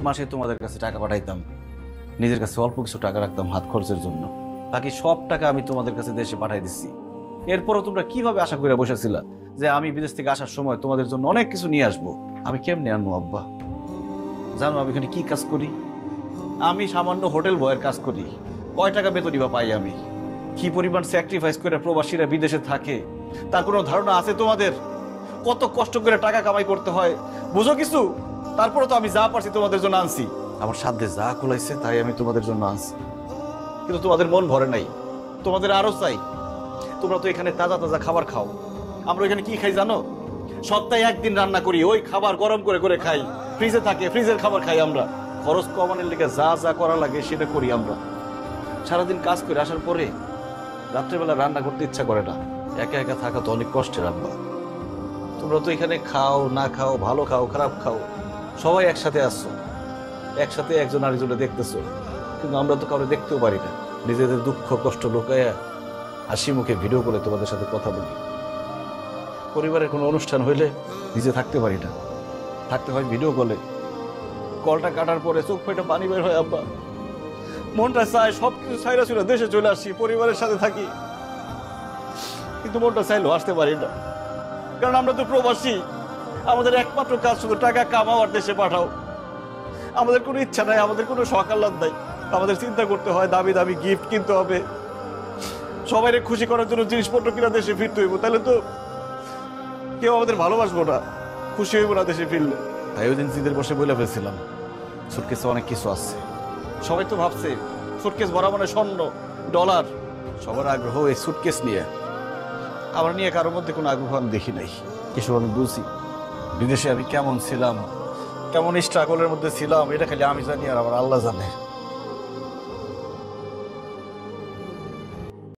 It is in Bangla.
মাসে তোমাদের কাছে টাকা পাঠাইতাম, নিজের কাছে অল্প কিছু টাকা রাখতাম হাত খরচের জন্য, বাকি সব টাকা আমি তোমাদের কাছে দেশে পাঠাই দিচ্ছি। এরপরও তোমরা কিভাবে আশা করে বসেছিলা যে আমি বিদেশ থেকে আসার সময় তোমাদের জন্য অনেক কিছু নিয়ে আসবো? আমি কেমনে আনবো আব্বা? জানো আমি এখানে কি কাজ করি? আমি সামান্য হোটেল বয়ের কাজ করি। কয় টাকা বেতনই বা পাই আমি? কি পরিমাণ স্যাক্রিফাইস করে প্রবাসীরা বিদেশে থাকে তার কোনো ধারণা আছে তোমাদের? কত কষ্ট করে টাকা কামাই করতে হয় বুঝো কিছু? তারপরে তো আমি যা পারছি তোমাদের জন্য আনছি, আমার সাধ্যে যা কুলাইছে তাই আমি তোমাদের জন্য আনছি। কিন্তু তোমাদের মন ভরে নাই, তোমাদের আরো চাই। তোমরা তো এখানে তাজা তাজা খাবার খাও, আমরা এখানে কি খাই জানো? সপ্তাহে একদিন রান্না করি, ওই খাবার গরম করে করে খাই, ফ্রিজে থাকে, ফ্রিজের খাবার খাই আমরা। খরচ কমানোর লেগে যা যা করা লাগে সেটা করি আমরা। সারাদিন কাজ করে আসার পরে রাত্রেবেলা রান্না করতে ইচ্ছা করে না, একা একা থাকা তো অনেক কষ্টের আব্বা। তোমরা তো এখানে খাও না খাও, ভালো খাও খারাপ খাও, সবাই একসাথে আসছো, একসাথে একজন আরেকজনে দেখতেছো, কিন্তু আমরা তো কাউকে দেখতেও পারি না। নিজেদের দুঃখ কষ্ট লুকায়া হাসি মুখে ভিডিও করে তোমাদের সাথে কথা বলি। পরিবারের কোনো অনুষ্ঠান হইলে নিজে থাকতে পারি না, থাকতে হয় ভিডিও কলে। কলটা কাটার পরে চোখ ফেটে পানি বের হয় আব্বা। মনটা চায় সবকিছু ছাইরা ছিল দেশে চলে আসি, পরিবারের সাথে থাকি, কিন্তু মনটা চাইলেও আসতে পারি না, কারণ আমরা তো প্রবাসী। আমাদের একমাত্র কাজ শুধু টাকা কামাও আর দেশে পাঠাও। আমাদের কোনো ইচ্ছা নাই, আমাদের কোনো শখ আহ্লাদ নাই। আমাদের চিন্তা করতে হয় দামি দামি গিফট কিনতে হবে, সবাইকে খুশি করার জন্য জিনিসপত্র কিনা দেশে ফিরতে হইব, তাহলে তো কেউ আমাদের ভালোবাসবো না, খুশি হইব না দেশে ফিরলে। তাই ওই দিন ঈদের বসে বলে ফেলছিলাম সুটকেসে অনেক কিছু আছে। সবাই তো ভাবছে সুটকেস ভরা মানে স্বর্ণ ডলার, সবার আগ্রহ এই সুটকেস নিয়ে। আমার নিয়ে কারোর মধ্যে কোনো আগ্রহ আমি দেখি নাই। কিছু আমি বুঝি বিদেশে আমি কেমন ছিলাম, কেমন স্ট্রাগলের মধ্যে ছিলাম, এটা খালি আমি জানি আর আমার আল্লাহ জানে।